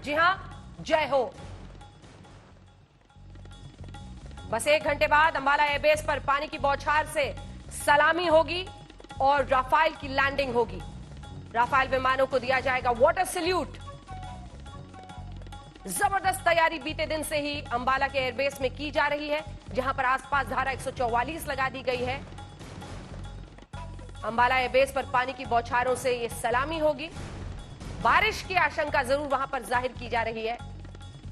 जी हां, जय हो। बस 1 घंटे बाद अंबाला एयरबेस पर पानी की बौछार से सलामी होगी और राफेल की लैंडिंग होगी। राफेल विमानों को दिया जाएगा वाटर सैल्यूट। जबरदस्त तैयारी बीते दिन से ही अंबाला के एयरबेस में की जा रही है, जहां पर आसपास धारा 144 लगा दी गई है। अंबाला एयरबेस पर पानी की बौछारों से यह सलामी होगी। बारिश की आशंका जरूर वहां पर जाहिर की जा रही है।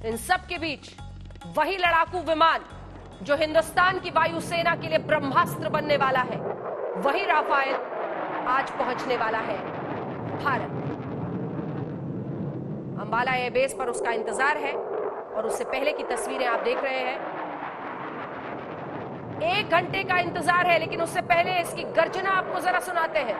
इन सब के बीच वही लड़ाकू विमान जो हिंदुस्तान की वायुसेना के लिए ब्रह्मास्त्र बनने वाला है, वही राफेल आज पहुंचने वाला है भारत। अंबाला एयरबेस पर उसका इंतजार है और उससे पहले की तस्वीरें आप देख रहे हैं। 1 घंटे का इंतजार है, लेकिन उससे पहले इसकी गर्जना आपको जरा सुनाते हैं।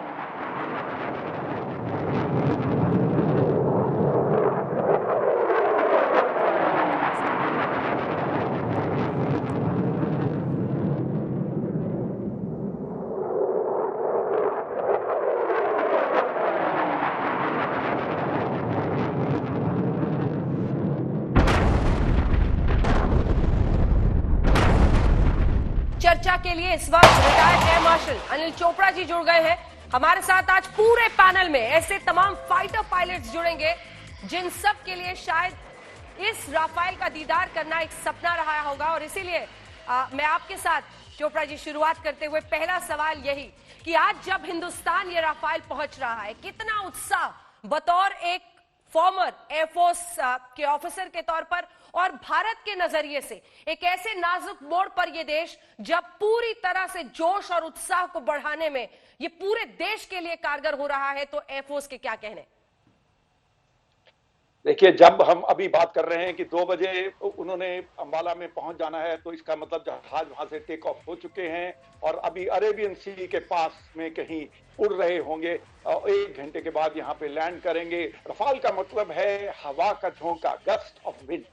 चर्चा के लिए इस वक्त retired air marshal Anil Chopra ji जुड़ गए हैं हमारे साथ। आज पूरे पैनल में ऐसे तमाम फाइटर पायलट्स जुड़ेंगे जिन सब के लिए शायद इस राफेल का दीदार करना एक सपना रहा होगा। और इसीलिए मैं आपके साथ चोपड़ा जी शुरुआत करते हुए पहला सवाल यही कि आज जब हिंदुस्तान ये राफेल पहुंच रहा है, कितना उत्साह बतौर एक फॉर्मर एयरफोर्स के ऑफिसर के तौर पर और भारत के नजरिए से एक ऐसे नाजुक मोड़ पर यह देश जब पूरी तरह से जोश और उत्साह को बढ़ाने में यह पूरे देश के लिए कारगर हो रहा है, तो एयरफोर्स के क्या कहने? देखिए, जब हम अभी बात कर रहे हैं कि 2 बजे उन्होंने अंबाला में पहुंच जाना है, तो इसका मतलब जहाज वहां से टेक ऑफ हो चुके हैं और अभी अरेबियन सी के पास में कहीं उड़ रहे होंगे और 1 घंटे के बाद यहाँ पे लैंड करेंगे। रफाल का मतलब है हवा का झोंका, गस्ट ऑफ विंड।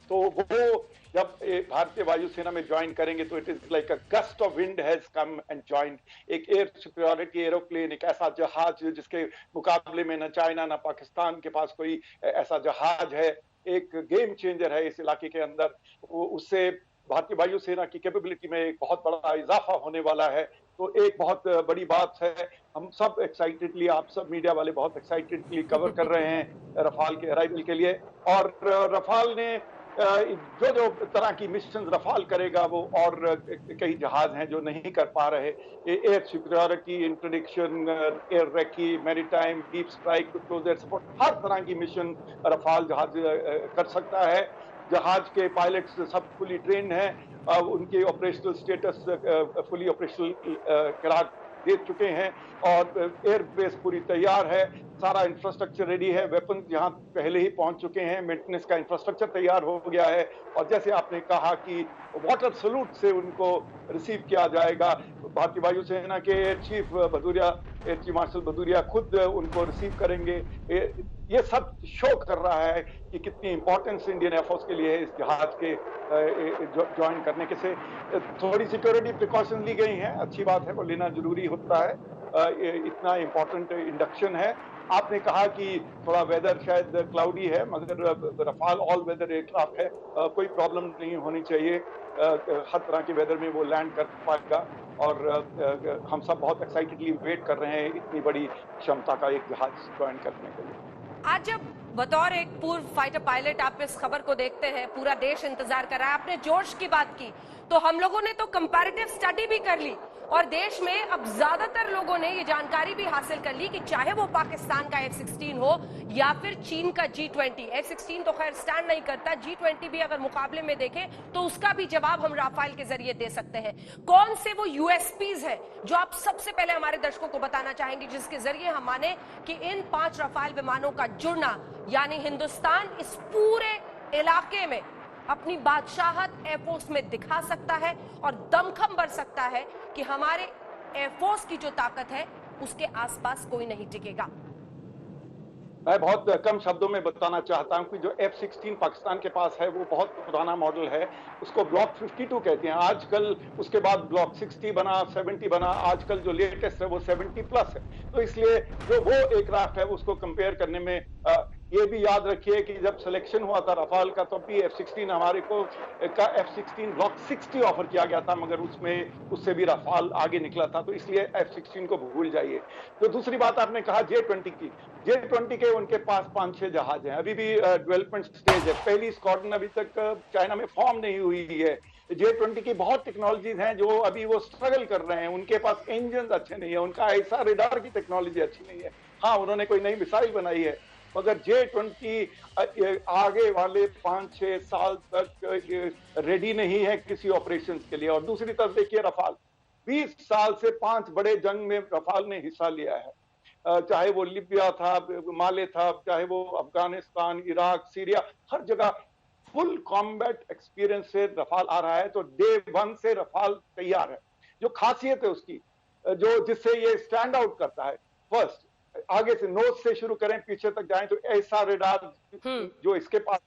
तो वो जब भारतीय वायुसेना में ज्वाइन करेंगे तो it is like a gust of wind has come and join. एक एयर सुपीरियरिटी एरोप्लेन, एक ऐसा जहाज जिसके मुकाबले में न चाइना न पाकिस्तान के पास कोई ऐसा जहाज है, एक गेम चेंजर है इस इलाके के अंदर। उससे भारतीय वायुसेना की कैपेबिलिटी में एक बहुत बड़ा इजाफा होने वाला है। तो एक बहुत बड़ी बात है। हम सब एक्साइटेडली, आप सब मीडिया वाले बहुत एक्साइटेडली कवर कर रहे हैं रफाल के अराइवल के लिए। और रफाल ने जो जो तरह की मिशन रफाल करेगा वो, और कई जहाज हैं जो नहीं कर पा रहे, air superiority, interdiction, air recce, maritime, deep strike, close air support, हर तरह की मिशन रफाल जहाज कर सकता है। जहाज के पायलट्स सब फुली ट्रेन्ड हैं, उनके ऑपरेशनल स्टेटस फुली ऑपरेशनल करार दे चुके हैं और एयरबेस पूरी तैयार है, सारा इंफ्रास्ट्रक्चर रेडी है, वेपन यहाँ पहले ही पहुंच चुके हैं, मेंटेनेंस का इंफ्रास्ट्रक्चर तैयार हो गया है। और जैसे आपने कहा कि वाटर सैल्यूट से उनको रिसीव किया जाएगा, भारतीय वायुसेना के air chief Bhadauria, air chief martial Bhadauria खुद उनको रिसीव करेंगे। ये सब शो कर रहा है कि कितनी इंपॉर्टेंस इंडियन एयरफोर्स के लिए है इस जहाज के ज्वाइन करने के से। थोड़ी सिक्योरिटी प्रिकॉशन ली गई हैं, अच्छी बात है, वो लेना जरूरी होता है। इतना इंपॉर्टेंट इंडक्शन है। आपने कहा कि थोड़ा वेदर शायद क्लाउडी है, मगर रफाल ऑल वेदर एयरक्राफ्ट है, कोई प्रॉब्लम नहीं होनी चाहिए। हर तरह के वेदर में वो लैंड कर पाएगा और हम सब बहुत एक्साइटेडली वेट कर रहे हैं इतनी बड़ी क्षमता का एक जहाज ज्वाइन करने के लिए। आज जब बतौर एक पूर्व फाइटर पायलट आप इस खबर को देखते हैं, पूरा देश इंतजार कर रहा है, आपने जोश की बात की, तो हम लोगों ने तो कंपैरेटिव स्टडी भी कर ली और देश में अब ज्यादातर लोगों ने ये जानकारी भी हासिल कर ली कि चाहे वो पाकिस्तान का F-16 हो या फिर चीन का G-20। F-16 तो खैर स्टैंड नहीं करता, G-20 भी अगर मुकाबले में देखें तो उसका भी जवाब हम राफेल के जरिए दे सकते हैं। कौन से वो यूएसपीज है जो आप सबसे पहले हमारे दर्शकों को बताना चाहेंगे, जिसके जरिए हम माने कि इन 5 राफेल विमानों का जुड़ना यानी हिंदुस्तान इस पूरे इलाके में अपनी बादशाहत एयरफोर्स में दिखा सकता है और दमखम भर सकता है कि हमारे एयरफोर्स की जो ताकत है उसके आसपास कोई नहीं टिकेगा? मैं बहुत कम शब्दों में बताना चाहता हूं कि जो F-16 पाकिस्तान के पास है वो बहुत पुराना मॉडल है, उसको ब्लॉक 52 कहते हैं। आजकल उसके बाद ब्लॉक 60 बना, 70 बना, आजकल जो लेटेस्ट है वो 70 प्लस है। तो इसलिए जो वो एयरक्राफ्ट है उसको कंपेयर करने में ये भी याद रखिए कि जब सिलेक्शन हुआ था रफाल का तब भी F-16 हमारे को का F-16 ब्लॉक 60 ऑफर किया गया था, मगर उसमें उससे भी रफाल आगे निकला था, तो इसलिए F-16 को भूल जाइए। तो दूसरी बात आपने कहा J-20 की, J-20 के उनके पास 5-6 जहाज हैं, अभी भी डेवलपमेंट स्टेज है। पहली स्क्वाड्रन अभी तक चाइना में फॉर्म नहीं हुई है। J-20 की बहुत टेक्नोलॉजीज हैं जो अभी वो स्ट्रगल कर रहे हैं, उनके पास इंजन अच्छे नहीं है, उनका ऐसा रेडार की टेक्नोलॉजी अच्छी नहीं है। हाँ, उन्होंने कोई नई मिसाइल बनाई है, मगर J-20 आगे वाले 5-6 साल तक रेडी नहीं है किसी ऑपरेशन के लिए। और दूसरी तरफ देखिए रफाल, 20 साल से 5 बड़े जंग में रफाल ने हिस्सा लिया है, चाहे वो लिबिया था, माले था, चाहे वो अफगानिस्तान, इराक, सीरिया, हर जगह फुल कॉम्बैट एक्सपीरियंस से रफाल आ रहा है। तो डे 1 से रफाल तैयार है। जो खासियत है उसकी, जो जिससे ये स्टैंड आउट करता है, फर्स्ट आगे से नोज से शुरू करें पीछे तक जाएं तो ऐसा रेडार जो इसके पास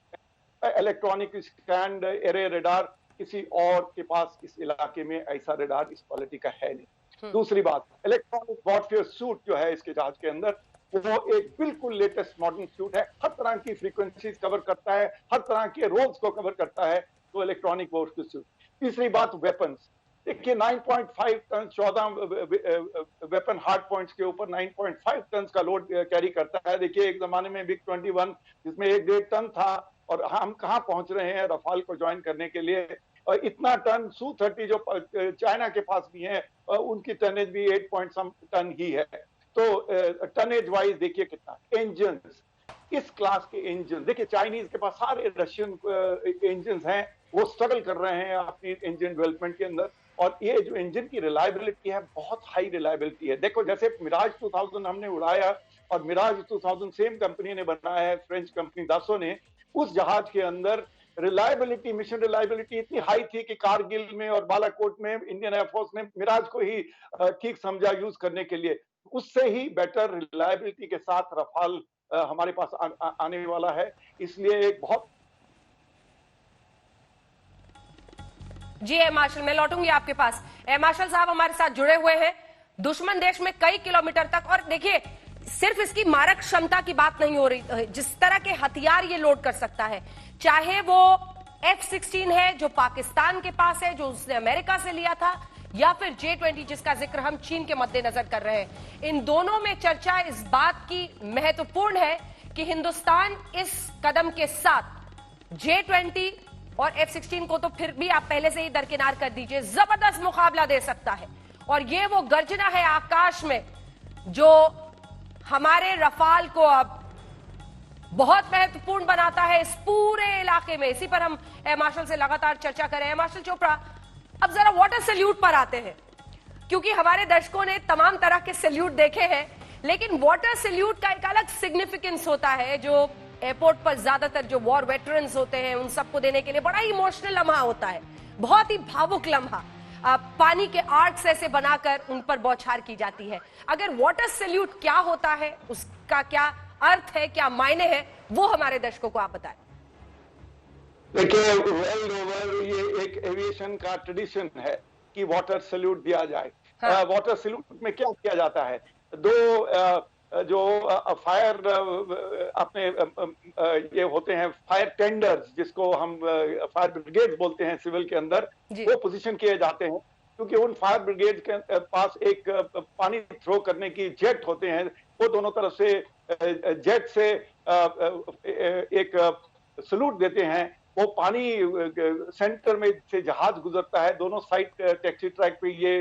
है, इलेक्ट्रॉनिक स्टैंड एरे रेडार, किसी और के पास इस इलाके में ऐसा रेडार इस क्वालिटी का है नहीं। दूसरी बात, इलेक्ट्रॉनिक वॉरफेयर सूट जो है इसके जहाज के अंदर, वो एक बिल्कुल लेटेस्ट मॉडर्न सूट है, हर तरह की फ्रीक्वेंसीज कवर करता है, हर तरह के रोल्स को कवर करता है, तो इलेक्ट्रॉनिक वॉरफेयर सूट। तीसरी बात, वेपन्स। देखिए 9.5 टन, 14 वेपन हार्ड पॉइंट्स के ऊपर 9.5 टन का लोड कैरी करता है। देखिए एक जमाने में बिग 21 जिसमें 1-1.5 टन था, और हम कहां पहुंच रहे हैं रफाल को ज्वाइन करने के लिए। और इतना टन Su-30 जो चाइना के पास भी है, उनकी टनेज भी 8 पॉइंट सम टन ही है। तो टनेज वाइज देखिए कितना। इंजन, इस क्लास के इंजन देखिए, चाइनीज के पास सारे रशियन इंजन हैं, वो स्ट्रगल कर रहे हैं अपनी इंजन डेवलपमेंट के अंदर। और ये जो इंजन की रिलायबिलिटी है, बहुत हाई रिलायबिलिटी है। देखो जैसे मिराज 2000 हमने उड़ाया, और मिराज 2000 सेम कंपनी ने बनाया है, फ्रेंच कंपनी दासो ने। उस जहाज के अंदर रिलायबिलिटी, मिशन रिलायबिलिटी इतनी हाई थी कि कारगिल में और बालाकोट में इंडियन एयरफोर्स ने मिराज को ही ठीक समझा यूज करने के लिए। उससे ही बेटर रिलायबिलिटी के साथ रफाल हमारे पास आने वाला है। इसलिए एक बहुत जी एयर मार्शल, मैं लौटूंगी आपके पास। एयर मार्शल साहब हमारे साथ जुड़े हुए हैं दुश्मन देश में कई किलोमीटर तक। और देखिए, सिर्फ इसकी मारक क्षमता की बात नहीं हो रही, जिस तरह के हथियार ये लोड कर सकता है, चाहे वो F-16 है जो पाकिस्तान के पास है, जो उसने अमेरिका से लिया था, या फिर J-20 जिसका जिक्र हम चीन के मद्देनजर कर रहे हैं। इन दोनों में चर्चा इस बात की महत्वपूर्ण है कि हिंदुस्तान इस कदम के साथ J-20 और F-16 को तो फिर भी आप पहले से ही दरकिनार कर दीजिए, जबरदस्त मुकाबला दे सकता है। और ये वो गर्जना है आकाश में जो हमारे रफाल को अब बहुत महत्वपूर्ण बनाता है इस पूरे इलाके में। इसी पर हम एयर मार्शल से लगातार चर्चा करें। एयर मार्शल चोपड़ा, अब जरा वाटर सैल्यूट पर आते हैं, क्योंकि हमारे दर्शकों ने तमाम तरह के सैल्यूट देखे हैं, लेकिन वाटर सैल्यूट का एक अलग सिग्निफिकेंस होता है, जो एयरपोर्ट पर ज्यादातर जो वॉर वेटरन्स होते हैं उन सबको देने के लिए बड़ा ही इमोशनल लम्हा होता है, बहुत ही भावुक लम्हा। पानी के आर्ट्स ऐसे बनाकर उन पर बौछार की जाती है। अगर वाटर सैल्यूट क्या होता है, उसका क्या अर्थ है, क्या मायने हैं, वो हमारे दर्शकों को आप बताएं। देखिए, वर्ल्ड ओवर ये एक एविएशन का ट्रेडिशन है कि वाटर सैल्यूट दिया जाए। हाँ। वाटर सैल्यूट में क्या किया जाता है, दो जो फायर अपने ये होते हैं फायर टेंडर्स, जिसको हम फायर ब्रिगेड बोलते हैं सिविल के अंदर, वो पोजीशन किए जाते हैं, क्योंकि उन फायर ब्रिगेड के पास एक पानी थ्रो करने की जेट होते हैं। वो दोनों तरफ से जेट से एक सैल्यूट देते हैं। वो पानी सेंटर में से जहाज गुजरता है, दोनों साइड टैक्सी ट्रैक पे ये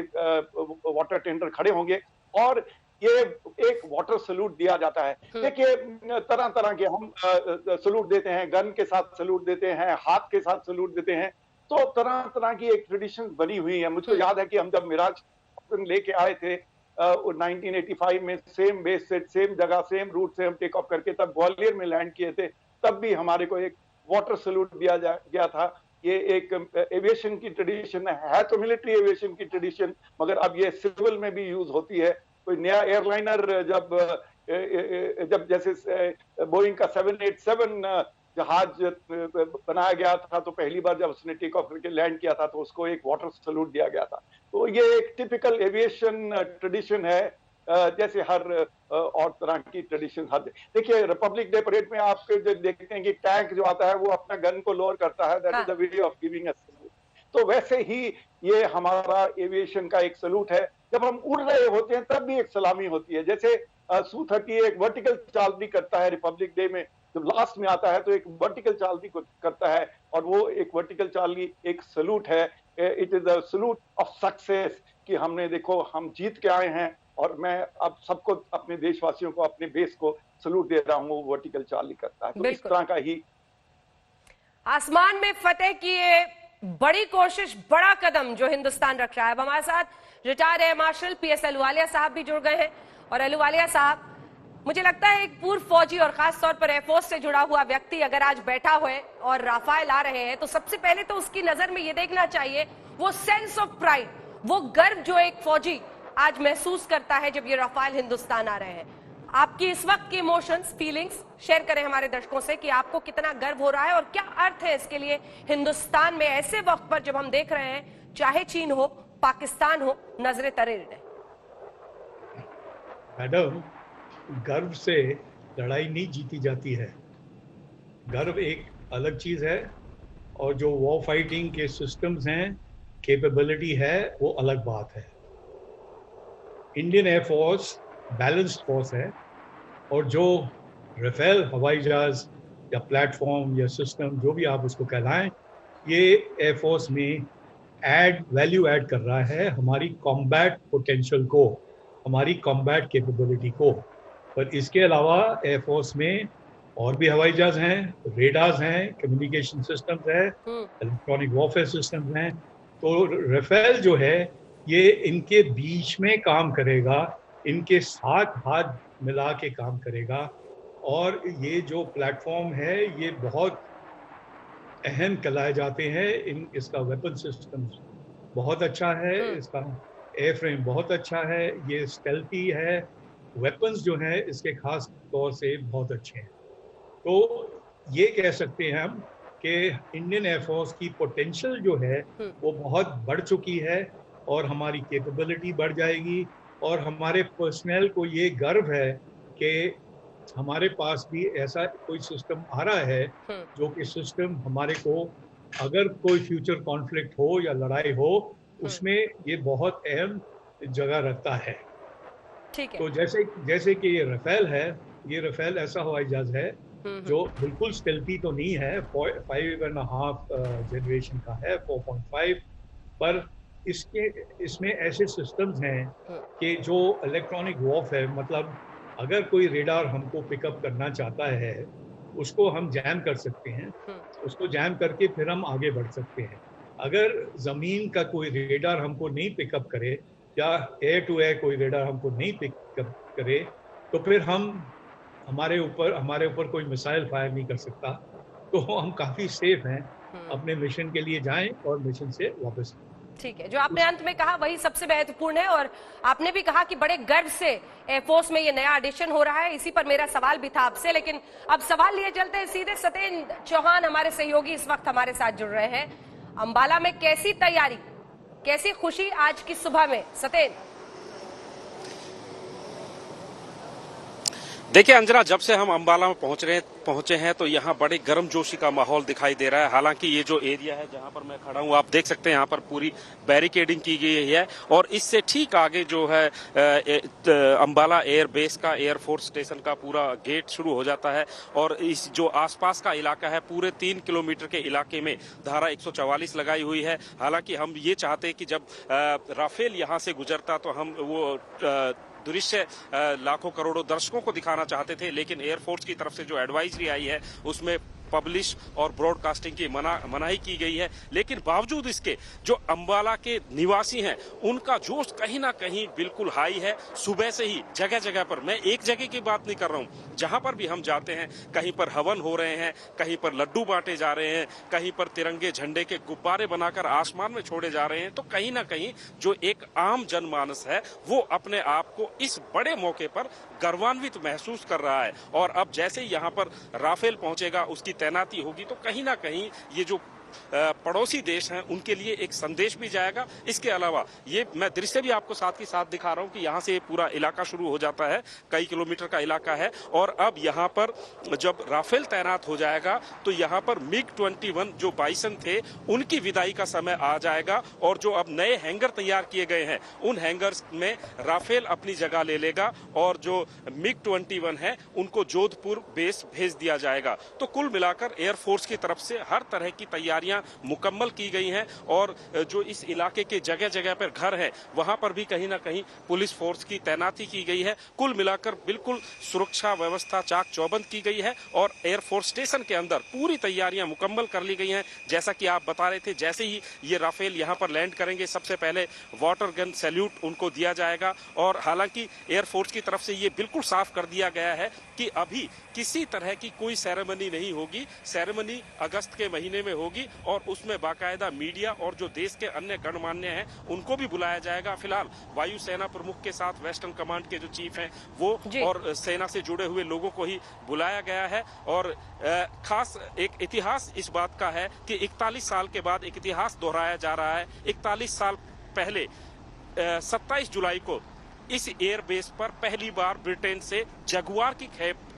वाटर टेंडर खड़े होंगे और ये एक वाटर सैल्यूट दिया जाता है। देखिए, तरह तरह के हम सैल्यूट देते हैं, गन के साथ सैल्यूट देते हैं, हाथ के साथ सैल्यूट देते हैं, तो तरह तरह की एक ट्रेडिशन बनी हुई है। मुझको याद है कि हम जब मिराज लेके आए थे 1985 में, सेम बेस से, सेम जगह, सेम रूट से हम टेक ऑफ करके तब ग्वालियर में लैंड किए थे, तब भी हमारे को एक वाटर सैल्यूट दिया गया था। ये एक एविएशन की ट्रेडिशन है तो मिलिट्री एविएशन की ट्रेडिशन, मगर अब ये सिविल में भी यूज होती है। कोई नया एयरलाइनर जब जैसे बोइंग का 787 जहाज बनाया गया था, तो पहली बार जब उसने टेक ऑफ करके लैंड किया था तो उसको एक वाटर सैल्यूट दिया गया था। तो ये एक टिपिकल एविएशन ट्रेडिशन है जैसे हर और तरह की ट्रेडिशन देखिए रिपब्लिक डे परेड में आप देखते हैं कि टैंक जो आता है वो अपना गन को लोअर करता है, that is the way of giving a salute. तो वैसे ही ये हमारा एविएशन का एक सैल्यूट है। जब हम उड़ रहे होते हैं तब भी एक सलामी होती है, जैसे Su-30 एक वर्टिकल चाल भी करता है रिपब्लिक डे में, जब लास्ट में आता है तो एक वर्टिकल चाल भी करता है, और वो एक वर्टिकल चाल की एक सैल्यूट है। It is a salute of success कि हमने देखो हम जीत के आए हैं, और मैं अब सबको अपने देशवासियों को अपने बेस को सैल्यूट दे रहा हूँ, वो वर्टिकल चाल ही करता है। तो इस तरह का ही आसमान में फतेह की ये बड़ी कोशिश, बड़ा कदम जो हिंदुस्तान रख रहा है। अब हमारे साथ retired air martial PS Ahluwalia साहब भी जुड़ गए हैं। और अहलूवालिया साहब, मुझे लगता है एक पूर्व फौजी और खास तौर पर एयरफोर्स से जुड़ा हुआ व्यक्ति अगर आज बैठा हुआ है और राफेल आ रहे हैं, तो सबसे पहले तो उसकी नजर में ये देखना चाहिए वो सेंस ऑफ प्राइड, वो गर्व जो एक फौजी आज महसूस करता है जब ये राफेल हिंदुस्तान आ रहे हैं। आपकी इस वक्त की इमोशंस, फीलिंग्स शेयर करें हमारे दर्शकों से कि आपको कितना गर्व हो रहा है और क्या अर्थ है इसके लिए हिंदुस्तान में ऐसे वक्त पर जब हम देख रहे हैं चाहे चीन हो, पाकिस्तान हो, नजरे तरेर है। मैडम, गर्व से लड़ाई नहीं जीती जाती है। गर्व एक अलग चीज है, और जो वॉर फाइटिंग के सिस्टम्स हैं, कैपेबिलिटी है, वो अलग बात है। इंडियन एयरफोर्स बैलेंस्ड फोर्स है, और जो राफेल हवाई जहाज या प्लेटफॉर्म या सिस्टम जो भी आप उसको कहलाएं, ये एयरफोर्स में वैल्यू ऐड कर रहा है हमारी कॉम्बैट पोटेंशियल को, हमारी कॉम्बैट कैपेबिलिटी को। पर इसके अलावा एयरफोर्स में और भी हवाई जहाज हैं, रेडार्स हैं, कम्युनिकेशन सिस्टम्स हैं, इलेक्ट्रॉनिक वॉरफेयर सिस्टम्स हैं। तो राफेल जो है ये इनके बीच में काम करेगा, इनके साथ हाथ मिला के काम करेगा। और ये जो प्लेटफॉर्म है ये बहुत अहम कहलाए जाते हैं। इसका वेपन सिस्टम बहुत अच्छा है, इसका एयर फ्रेम बहुत अच्छा है, ये स्टेल्थी है, वेपन्स जो है इसके खास तौर से बहुत अच्छे हैं। तो ये कह सकते हैं हम कि इंडियन एयरफोर्स की पोटेंशियल जो है वो बहुत बढ़ चुकी है, और हमारी कैपेबिलिटी बढ़ जाएगी। और हमारे पर्सनल को ये गर्व है कि हमारे पास भी ऐसा कोई सिस्टम आ रहा है जो कि सिस्टम हमारे को अगर कोई फ्यूचर कॉन्फ्लिक्ट हो या लड़ाई हो उसमें ये बहुत अहम जगह रखता है। ठीक है। तो जैसे कि ये राफेल है, ये राफेल ऐसा हवाई जहाज है जो बिल्कुल स्टेल्थी तो नहीं है, 5.5 जनरेशन का है, 4.5, पर इसमें ऐसे सिस्टम्स हैं कि जो इलेक्ट्रॉनिक वॉरफेयर, मतलब अगर कोई रेडार हमको पिकअप करना चाहता है उसको हम जैम कर सकते हैं, उसको जैम करके फिर हम आगे बढ़ सकते हैं। अगर जमीन का कोई रेडार हमको नहीं पिकअप करे या एयर टू एयर कोई रेडार हमको नहीं पिकअप करे तो फिर हमारे ऊपर कोई मिसाइल फायर नहीं कर सकता। तो हम काफी सेफ हैं, अपने मिशन के लिए जाएं और मिशन से वापस। ठीक है, जो आपने अंत में कहा वही सबसे महत्वपूर्ण है। और आपने भी कहा कि बड़े गर्व से एयरफोर्स में ये नया एडिशन हो रहा है। इसी पर मेरा सवाल भी था आपसे, लेकिन अब सवाल लिए चलते हैं सीधे। सतेन चौहान हमारे सहयोगी इस वक्त हमारे साथ जुड़ रहे हैं। अंबाला में कैसी तैयारी, कैसी खुशी आज की सुबह में? सतेन। देखिए अंजना, जब से हम अंबाला में पहुंचे हैं तो यहाँ बड़े गर्मजोशी का माहौल दिखाई दे रहा है। हालांकि ये जो एरिया है जहाँ पर मैं खड़ा हूँ, आप देख सकते हैं यहाँ पर पूरी बैरिकेडिंग की गई है, और इससे ठीक आगे जो है अंबाला एयर बेस का, एयरफोर्स स्टेशन का पूरा गेट शुरू हो जाता है। और इस जो आसपास का इलाका है, पूरे 3 किलोमीटर के इलाके में धारा 144 लगाई हुई है। हालांकि हम ये चाहते हैं कि जब राफेल यहाँ से गुजरता तो हम वो दृश्य लाखों करोड़ों दर्शकों को दिखाना चाहते थे, लेकिन एयरफोर्स की तरफ से जो एडवाइजरी आई है उसमें पब्लिश और ब्रॉडकास्टिंग की मनाही की गई है। लेकिन बावजूद इसके जो अंबाला के निवासी हैं उनका जोश कहीं ना कहीं बिल्कुल हाई है। सुबह से ही जगह जगह पर, मैं एक जगह की बात नहीं कर रहा हूं, जहां पर भी हम जाते हैं कहीं पर हवन हो रहे हैं, कहीं पर लड्डू बांटे जा रहे हैं, कहीं पर तिरंगे झंडे के गुब्बारे बनाकर आसमान में छोड़े जा रहे हैं। तो कहीं ना कहीं जो एक आम जनमानस है वो अपने आप को इस बड़े मौके पर गर्वान्वित महसूस कर रहा है। और अब जैसे ही यहाँ पर राफेल पहुंचेगा, उसकी तैनाती होगी, तो कहीं ना कहीं ये जो पड़ोसी देश हैं उनके लिए एक संदेश भी जाएगा। इसके अलावा ये मैं दृश्य भी आपको साथ ही साथ दिखा रहा हूं कि यहाँ से पूरा इलाका शुरू हो जाता है, कई किलोमीटर का इलाका है। और अब यहाँ पर जब राफेल तैनात हो जाएगा तो यहाँ पर MiG-21 जो बाइसन थे उनकी विदाई का समय आ जाएगा, और जो अब नए हैंगर तैयार किए गए हैं उन हैंगर्स में राफेल अपनी जगह ले लेगा, और जो MiG-21 है उनको जोधपुर बेस भेज दिया जाएगा। तो कुल मिलाकर एयरफोर्स की तरफ से हर तरह की तैयारियां मुकम्मल की गई हैं, और जो इस इलाके के जगह जगह पर घर है वहां पर भी कहीं ना कहीं पुलिस फोर्स की तैनाती की गई है। कुल मिलाकर बिल्कुल सुरक्षा व्यवस्था चाक चौबंद की गई है, और एयरफोर्स स्टेशन के अंदर पूरी तैयारियां मुकम्मल कर ली गई हैं। जैसा कि आप बता रहे थे, जैसे ही ये राफेल यहां पर लैंड करेंगे सबसे पहले वाटर गन सैल्यूट उनको दिया जाएगा। और हालांकि एयरफोर्स की तरफ से ये बिल्कुल साफ कर दिया गया है कि अभी किसी तरह की कोई सेरेमनी नहीं होगी। सेरेमनी अगस्त के महीने में होगी, और उसमें बाकायदा मीडिया और जो देश के अन्य गणमान्य हैं उनको भी बुलाया जाएगा। फिलहाल वायुसेना प्रमुख के साथ वेस्टर्न कमांड के जो चीफ हैं वो और सेना से जुड़े हुए लोगों को ही बुलाया गया है। और खास एक इतिहास इस बात का है कि 41 साल के बाद एक इतिहास दोहराया जा रहा है। 41 साल पहले 27 जुलाई को इस एयरबेस पर पहली बार ब्रिटेन से जगुआर की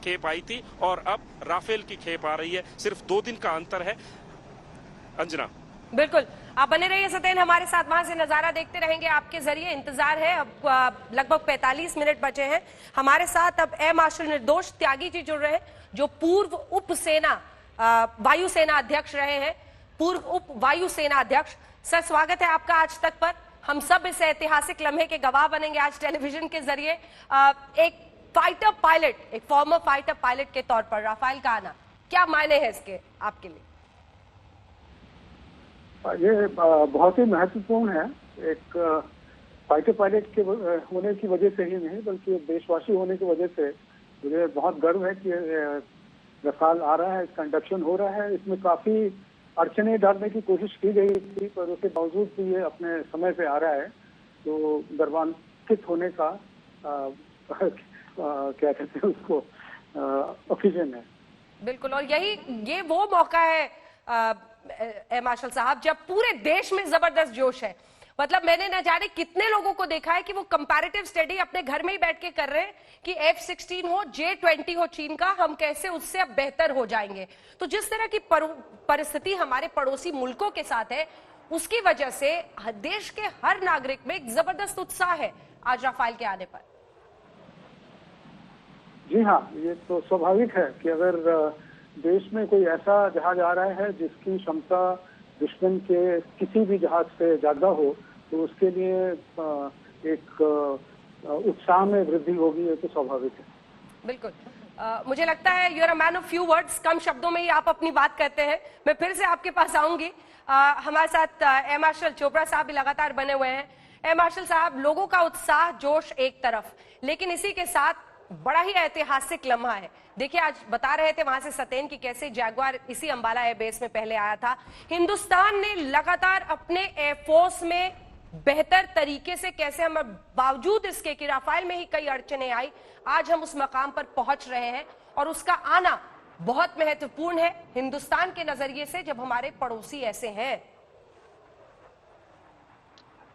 खेप आई थी, और अब राफेल की खेप आ रही है। सिर्फ 2 दिन का अंतर है। अंजना, बिल्कुल, आप बने रहिए सतेन हमारे साथ, वहां से नजारा देखते रहेंगे आपके जरिए। इंतजार है, अब लगभग 45 मिनट बचे हैं। हमारे साथ अब एयर मार्शल निर्दोष त्यागी जी जुड़ रहे हैं, जो पूर्व उप सेना वायुसेना अध्यक्ष रहे हैं, पूर्व उप वायुसेना अध्यक्ष। सर, स्वागत है आपका आज तक पर। हम सब इस ऐतिहासिक लम्हे के गवाह बनेंगे आज टेलीविजन के जरिए। एक फाइटर पायलट, एक फॉर्मर फाइटर पायलट के तौर पर राफेल का आना, क्या मायने हैं इसके आपके लिए? ये बहुत ही महत्वपूर्ण है। एक फाइटर पायलट के होने की वजह से ही नहीं, बल्कि देशवासी होने की वजह से मुझे बहुत गर्व है कि रफाल आ रहा है, इसका इंडक्शन हो रहा है। इसमें काफी अड़चने डालने की कोशिश की गई थी, पर उसके बावजूद भी ये अपने समय पे आ रहा है, तो गर्वान्वित होने का क्या कहते हैं उसको, ओकेजन है। बिल्कुल, और ये वो मौका है एयर मार्शल साहब जब पूरे देश में जबरदस्त जोश है। मतलब मैंने न जाने कितने लोगों को देखा है कि वो कंपैरेटिव स्टडी अपने घर में ही बैठ के कर रहे हैं कि F-16 हो, J-20 हो चीन का, हम कैसे उससे अब बेहतर हो जाएंगे। तो जिस तरह की परिस्थिति हमारे पड़ोसी मुल्कों के साथ है, उसकी वजह से देश के हर नागरिक में एक जबरदस्त उत्साह है आज राफेल के आने पर। जी हाँ, ये तो स्वाभाविक है कि अगर देश में कोई ऐसा जहाज आ रहा है जिसकी क्षमता दुश्मन के किसी भी जहाज से ज्यादा हो, तो उसके लिए एक उत्साह में वृद्धि होगी, ये तो स्वाभाविक है। बिल्कुल, मुझे लगता है you are a man of few words, कम शब्दों में ही आप अपनी बात कहते हैं। मैं फिर से आपके पास आऊंगी। हमारे साथ एयर मार्शल चोपड़ा साहब भी लगातार बने हुए हैं। एयर मार्शल साहब, लोगों का उत्साह जोश एक तरफ, लेकिन इसी के साथ बड़ा ही ऐतिहासिक लम्हा है। देखिए, आज बता रहे थे वहां से सतेन की कैसे जैगुआर इसी अंबाला एयरबेस में पहले आया था। हिंदुस्तान ने लगातार अपने एयरफोर्स में बेहतर तरीके से कैसे, हम बावजूद इसके कि राफेल में ही कई अड़चने आई, आज हम उस मकाम पर पहुंच रहे हैं, और उसका आना बहुत महत्वपूर्ण है हिंदुस्तान के नजरिए से जब हमारे पड़ोसी ऐसे हैं।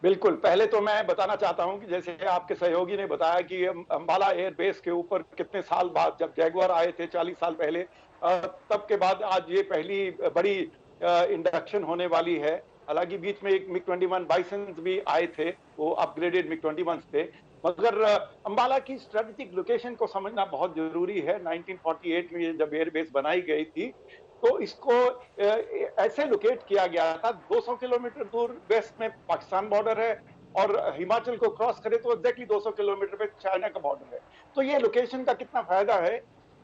बिल्कुल, पहले तो मैं बताना चाहता हूं कि जैसे आपके सहयोगी ने बताया कि अंबाला एयरबेस के ऊपर कितने साल बाद जब जैगुआर आए थे 40 साल पहले, तब के बाद आज ये पहली बड़ी इंडक्शन होने वाली है। हालांकि बीच में एक MiG-21 बाइसन भी आए थे, वो अपग्रेडेड MiG-21 थे, मगर अंबाला की स्ट्रेटेजिक लोकेशन को समझना बहुत जरूरी है। 1948 में जब एयरबेस बनाई गई थी तो इसको ऐसे लोकेट किया गया था। 200 किलोमीटर दूर वेस्ट में पाकिस्तान बॉर्डर है, और हिमाचल को क्रॉस करे तो एग्जैक्टली 200 किलोमीटर पे चाइना का बॉर्डर है। तो ये लोकेशन का कितना फायदा है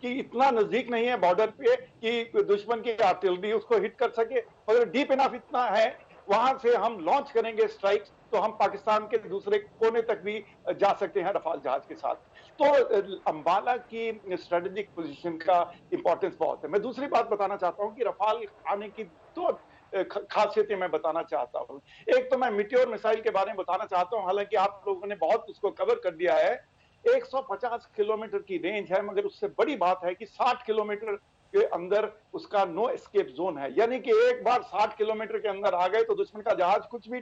कि इतना नजदीक नहीं है बॉर्डर पे कि दुश्मन की आर्टिलरी उसको हिट कर सके, मगर डीप इनफ इतना है, वहां से हम लॉन्च करेंगे स्ट्राइक्स तो हम पाकिस्तान के दूसरे कोने तक भी जा सकते हैं रफाल जहाज के साथ। तो अंबाला की स्ट्रेटेजिक पोजीशन का इंपॉर्टेंस बहुत है। मैं दूसरी बात बताना चाहता हूं कि रफाल आने की 2 खासियतें मैं बताना चाहता हूं। एक तो मैं मीटियोर मिसाइल के बारे में बताना चाहता हूं, हालांकि आप लोगों ने बहुत उसको कवर कर दिया है। 150 किलोमीटर की रेंज है, मगर उससे बड़ी बात है कि 60 किलोमीटर के अंदर उसका नो एस्केप जोन है, यानी कि एक बार 60 किलोमीटर के अंदर आ गए तो दुश्मन का जहाज कुछ भी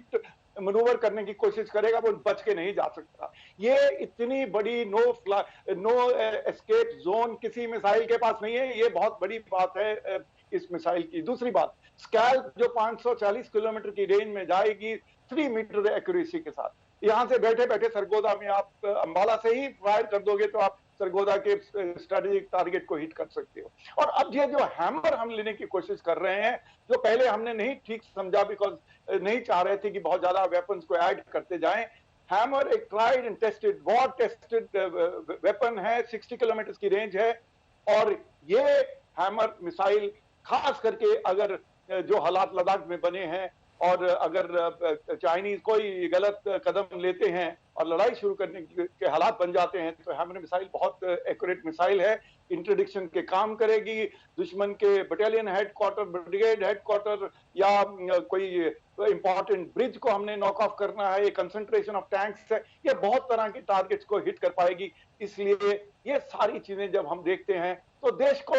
मनूवर करने की कोशिश करेगा, वो बच के नहीं जा सकता। ये इतनी बड़ी नो एस्केप जोन किसी मिसाइल के पास नहीं है, ये बहुत बड़ी बात है इस मिसाइल की। दूसरी बात, स्कैल्प जो 540 किलोमीटर की रेंज में जाएगी 3 मीटर एक्यूरेसी के साथ, यहां से बैठे बैठे सरगोदा में आप अंबाला से ही फायर कर दोगे तो आप सरगोदा के स्ट्रेटेजिक टारगेट को हिट कर सकते हो। और अब ये जो हैमर हम लेने की कोशिश कर रहे हैं, जो पहले हमने नहीं ठीक समझा, बिकॉज नहीं चाह रहे थे कि बहुत ज्यादा वेपन्स को ऐड करते जाएं। हैमर एक tried and tested, war tested weapon है, 60 किलोमीटर की रेंज है। और ये हैमर मिसाइल खास करके अगर जो हालात लद्दाख में बने हैं और अगर चाइनीज कोई गलत कदम लेते हैं और लड़ाई शुरू करने के हालात बन जाते हैं तो हैमर मिसाइल बहुत एक्यूरेट मिसाइल है, इंटरडिक्शन के काम करेगी। दुश्मन के बटालियन हेडक्वार्टर, ब्रिगेड हेडक्वार्टर या कोई इंपॉर्टेंट ब्रिज को हमने नॉक ऑफ करना है, ये कंसंट्रेशन ऑफ टैंक्स है, ये बहुत तरह के टारगेट्स को हिट कर पाएगी। इसलिए ये सारी चीजें जब हम देखते हैं तो देश को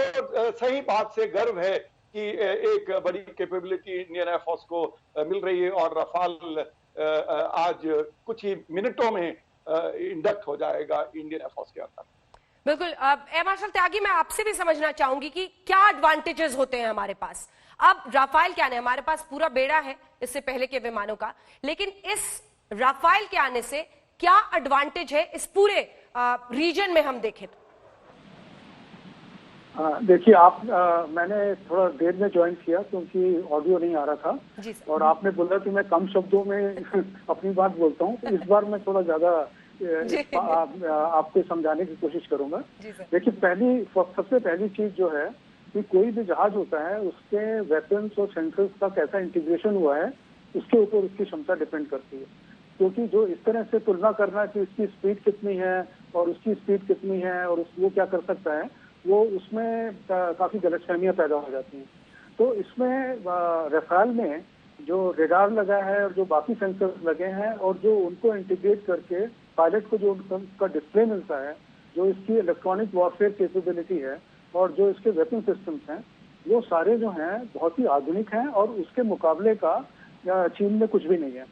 सही बात से गर्व है कि एक बड़ी कैपेबिलिटी इंडियन एयरफोर्स को मिल रही है और रफाल आज कुछ ही मिनटों में इंडक्ट हो जाएगा इंडियन एयरफोर्स के अंदर। बिल्कुल। एयर मार्शल त्यागी, मैं आपसे भी समझना चाहूंगी कि क्या एडवांटेजेस होते हैं हमारे पास। अब राफेल के आने, हमारे पास पूरा बेड़ा है इससे पहले के विमानों का, लेकिन इस राफेल के आने से क्या एडवांटेज है इस पूरे रीजन में हम देखें तो? देखिए मैंने थोड़ा देर में ज्वाइन किया क्योंकि ऑडियो नहीं आ रहा था और आपने बोला कि मैं कम शब्दों में अपनी बात बोलता हूँ, तो इस बार मैं थोड़ा ज्यादा आपको समझाने की कोशिश करूंगा। देखिए सबसे पहली चीज जो है कि कोई भी जहाज होता है उसके वेपन्स और सेंसर्स का कैसा इंटीग्रेशन हुआ है उसके ऊपर उसकी क्षमता डिपेंड करती है। क्योंकि जो इस तरह से तुलना करना कि उसकी स्पीड कितनी है और उसकी स्पीड कितनी है और वो क्या कर सकता है, वो उसमें काफी गलतफहमियां पैदा हो जाती हैं। तो इसमें राफेल में जो रेडार लगा है और जो बाकी सेंसर्स लगे हैं और जो उनको इंटीग्रेट करके पायलट को जो उनका डिस्प्ले मिलता है, जो इसकी इलेक्ट्रॉनिक वॉरफेयर कैपेबिलिटी है और जो इसके वेपन सिस्टम्स हैं, वो सारे जो हैं बहुत ही आधुनिक हैं और उसके मुकाबले का चीन में कुछ भी नहीं है।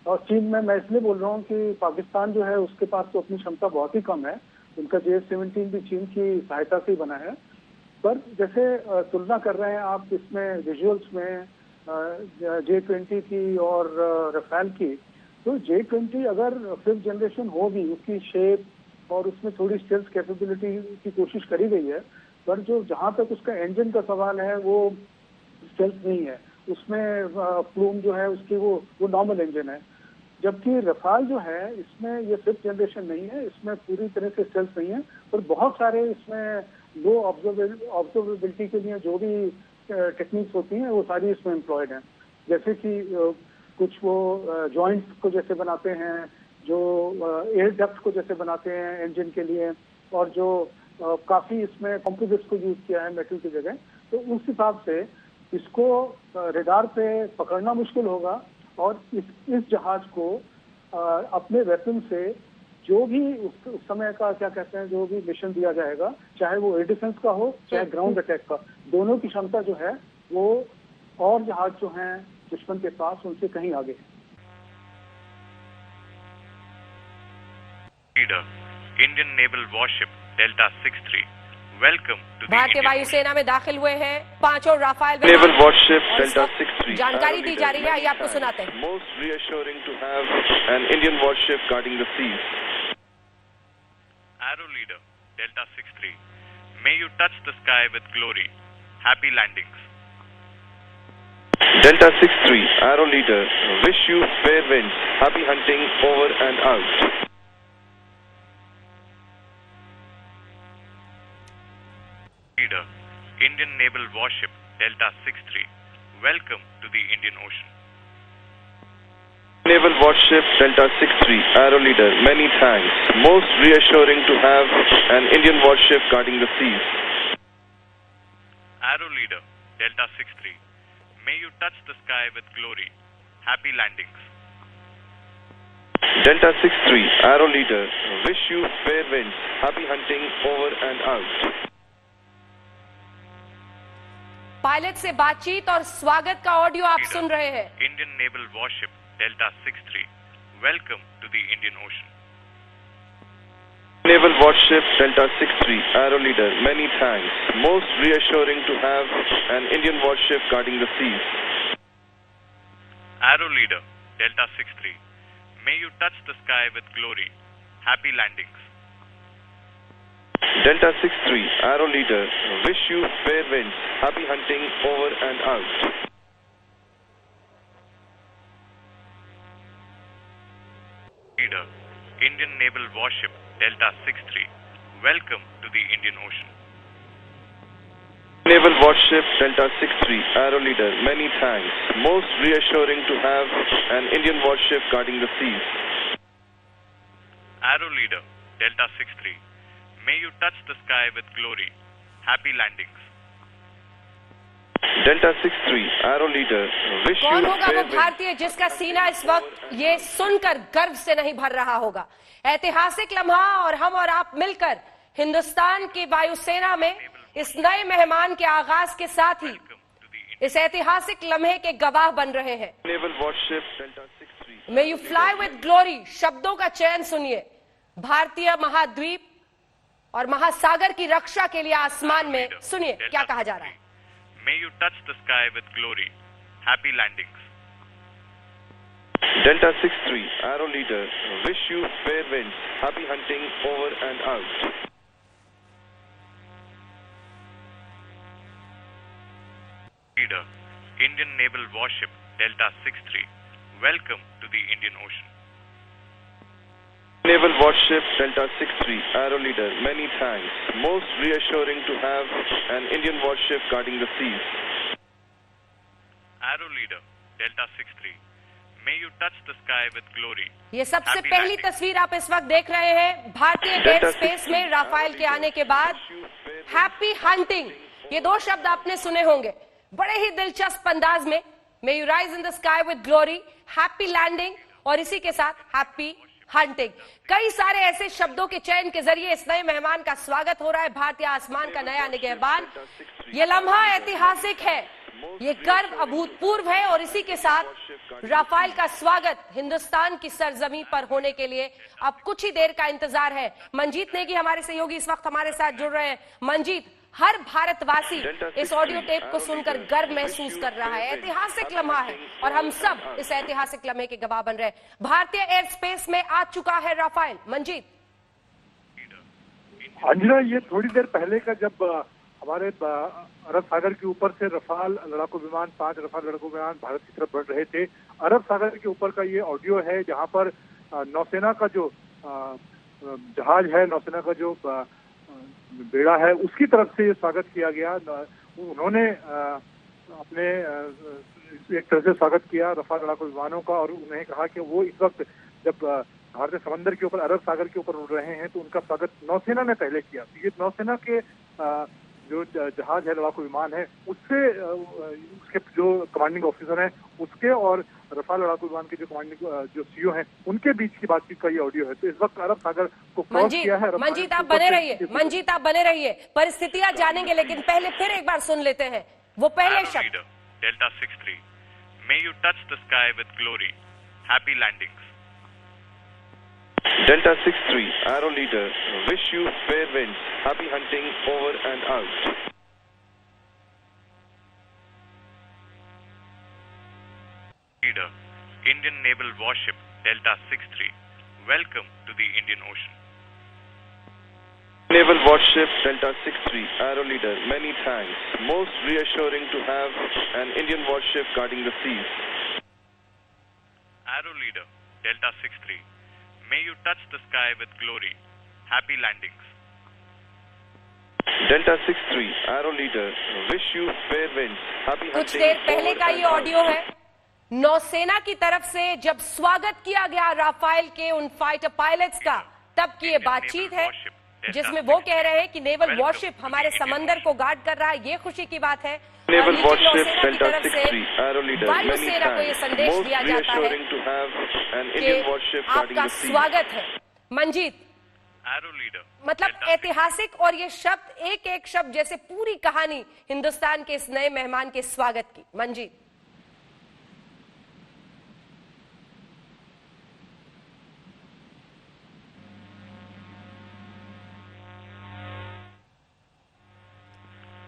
और चीन में मैं इसलिए बोल रहा हूँ कि पाकिस्तान जो है उसके पास तो अपनी क्षमता बहुत ही कम है, उनका JF-17 भी चीन की सहायता से ही बना है। पर जैसे तुलना कर रहे हैं आप इसमें विजुअल्स में J-20 की और राफेल की, तो J-20 अगर 5th जनरेशन होगी, उसकी शेप और उसमें थोड़ी स्टेल्थ कैपेबिलिटी की कोशिश करी गई है, पर जो जहां तक उसका इंजन का सवाल है वो स्टेल्थ नहीं है, उसमें प्लूम जो है उसकी वो नॉर्मल इंजन है। जबकि राफेल जो है इसमें ये 5th जनरेशन नहीं है, इसमें पूरी तरह से स्टेल्थ नहीं है, और बहुत सारे इसमें लो ऑब्जर्वेबिलिटी के लिए जो भी टेक्निक्स होती हैं वो सारी इसमें एम्प्लॉयड हैं। जैसे कि कुछ वो जॉइंट्स को जैसे बनाते हैं, जो एयर डक्ट को जैसे बनाते हैं इंजन के लिए, और जो काफी इसमें कॉम्पोजिट्स को यूज किया है मेटल की जगह, तो उस हिसाब से इसको रेडार पे पकड़ना मुश्किल होगा। और इस जहाज को अपने वेपन से जो भी उस समय का क्या कहते हैं, जो भी मिशन दिया जाएगा, चाहे वो एयर डिफेंस का हो चाहे ग्राउंड अटैक का, दोनों की क्षमता जो है वो और जहाज जो हैं दुश्मन के पास उनसे कहीं आगे है। Indian naval warship delta 63 welcome to भारतीय वायुसेना में दाखिल हुए हैं 5 और राफेल नेवल वॉरशिप डेल्टा 63 जानकारी दी जा रही है, आइए आपको सुनाते हैं। Most reassuring to have an Indian warship guarding the seas. Arrow leader Delta 63, may you touch the sky with glory. Happy landings. Delta 63, Arrow leader, wish you fair winds. Happy hunting over and out. Leader Indian naval warship Delta 63, welcome to the Indian Ocean. Naval warship Delta 63, Arrow leader, many thanks. Most reassuring to have an Indian warship guarding the seas. Arrow leader Delta 63, may you touch the sky with glory. Happy landings. Delta 63, Arrow leader, wish you fair winds. Happy hunting over and out. Pilot से बातचीत और स्वागत का audio आप सुन रहे हैं। Indian Naval Warship Delta 63. Welcome to the Indian Ocean. Naval Warship Delta 63, Arrow Leader, many thanks. Most reassuring to have an Indian warship guarding the seas. Arrow Leader Delta 63. May you touch the sky with glory. Happy landings. Delta 63, Arrow Leader, wish you fair winds. Happy hunting over and out. Leader Indian Naval Warship Delta 63. Welcome to the Indian Ocean. Naval Warship Delta 63, Arrow Leader, many thanks. Most reassuring to have an Indian warship guarding the seas. Arrow Leader Delta 63. May you touch the sky with glory. Happy landings. Delta 63, Arrow Leader, wish कौन you होगा वो fair winds. भारतीय जिसका सीना इस वक्त ये सुनकर गर्व से नहीं भर रहा होगा। ऐतिहासिक लम्हा और हम और आप मिलकर हिंदुस्तान की वायुसेना में इस नए मेहमान के आगाज के साथ ही इस ऐतिहासिक लम्हे के गवाह बन रहे हैं। Naval Warship Delta 63. May you fly with glory शब्दों का चयन सुनिए। भारतीय महाद्वीप और महासागर की रक्षा के लिए आसमान में सुनिए क्या कहा जा रहा है। May you touch the sky with glory. Happy landings. Delta 63, Arrow Leader, wish you fair winds. Happy hunting over and out. Leader Indian Naval Warship Delta 63. Welcome to the Indian Ocean. Naval Warship Delta 63, Arrow Leader, many thanks. Most reassuring to have an Indian warship guarding the seas. Arrow Leader Delta 63. May you touch the sky with glory. ये सबसे Happy पहली landings. तस्वीर आप इस वक्त देख रहे हैं भारतीय एयर स्पेस में राफेल के आने के बाद। हैप्पी हंटिंग, ये दो शब्द आपने सुने होंगे बड़े ही दिलचस्प अंदाज में। May you rise in the sky with glory, happy landing और इसी के साथ हैप्पी हंटिंग। कई सारे ऐसे शब्दों के चयन के जरिए इस नए मेहमान का स्वागत हो रहा है। भारतीय आसमान का नया निगहबान। ये लम्हा ऐतिहासिक है, ये गर्व अभूतपूर्व है और इसी के साथ राफेल का स्वागत हिंदुस्तान की सरजमी पर होने के लिए अब कुछ ही देर का इंतजार है। मंजीत नेगी हमारे सहयोगी इस वक्त हमारे साथ जुड़ रहे हैं। मंजीत, हर भारतवासी इस ऑडियो टेप को सुनकर गर्व महसूस कर रहा है। ऐतिहासिक लम्हा है और हम सब इस ऐतिहासिक लम्हे के गवाह बन रहे हैं। भारतीय एयर स्पेस में आ चुका है राफेल। मंजीत, अंजना, ये थोड़ी देर पहले का जब हमारे अरब सागर के ऊपर से रफाल लड़ाकू विमान 5 रफाल लड़ाकू विमान भारत की तरफ बढ़ रहे थे, अरब सागर के ऊपर का ये ऑडियो है जहां पर नौसेना का जो जहाज है, नौसेना का जो बेड़ा है, उसकी तरफ से ये स्वागत किया गया। उन्होंने अपने एक तरह से स्वागत किया रफाल लड़ाकू विमानों का और उन्हें कहा कि वो इस वक्त जब भारतीय समंदर के ऊपर, अरब सागर के ऊपर उड़ रहे हैं तो उनका स्वागत नौसेना ने पहले किया। तो ये नौसेना के जो जहाज है, लड़ाकू विमान है, उससे उसके जो कमांडिंग ऑफिसर हैं उसके और रफाल लड़ाकू विमान के जो कमांडिंग जो सीईओ हैं उनके बीच की बातचीत का ये ऑडियो है। तो इस वक्त अरब सागर को क्रॉस किया है। मंजीत आप बने रहिए, मंजीत आप बने रहिए, परिस्थितियां जानेंगे लेकिन पहले फिर एक बार सुन लेते हैं वो पहले Arrow शब्द। Leader Delta 63. May you touch the sky with glory. Happy landings. Delta 63, Arrow Leader, wish you fair winds. Happy hunting over and out. Leader Indian Naval Warship Delta 63. Welcome to the Indian Ocean. Naval Warship Delta 63, Arrow Leader, many thanks. Most reassuring to have an Indian warship guarding the seas. Arrow Leader Delta 63. May you touch the sky with glory. Happy landings. Delta 63, Arrow Leader, wish you fair winds. Happy कुछ hunting देर पहले over का and ये out. Audio है नौसेना की तरफ से जब स्वागत किया गया राफेल के उन फाइटर पायलट्स का, तब की ये बातचीत है जिसमें वो कह रहे हैं कि नेवल वॉरशिप हमारे समंदर को गार्ड कर रहा है। ये खुशी की बात है। Naval और Warship नौसेना की Delta तरफ से 63, Arrow Leader, many वायुसेना को ये thanks. संदेश Most दिया जाता है reassuring to have an कि Indian warship guarding आपका the sea. स्वागत है। Manjeet, Arrow leader. मतलब Delta ऐतिहासिक, और ये शब्द एक एक शब्द जैसे पूरी कहानी हिंदुस्तान के इस नए मेहमान के स्वागत की। Manjeet,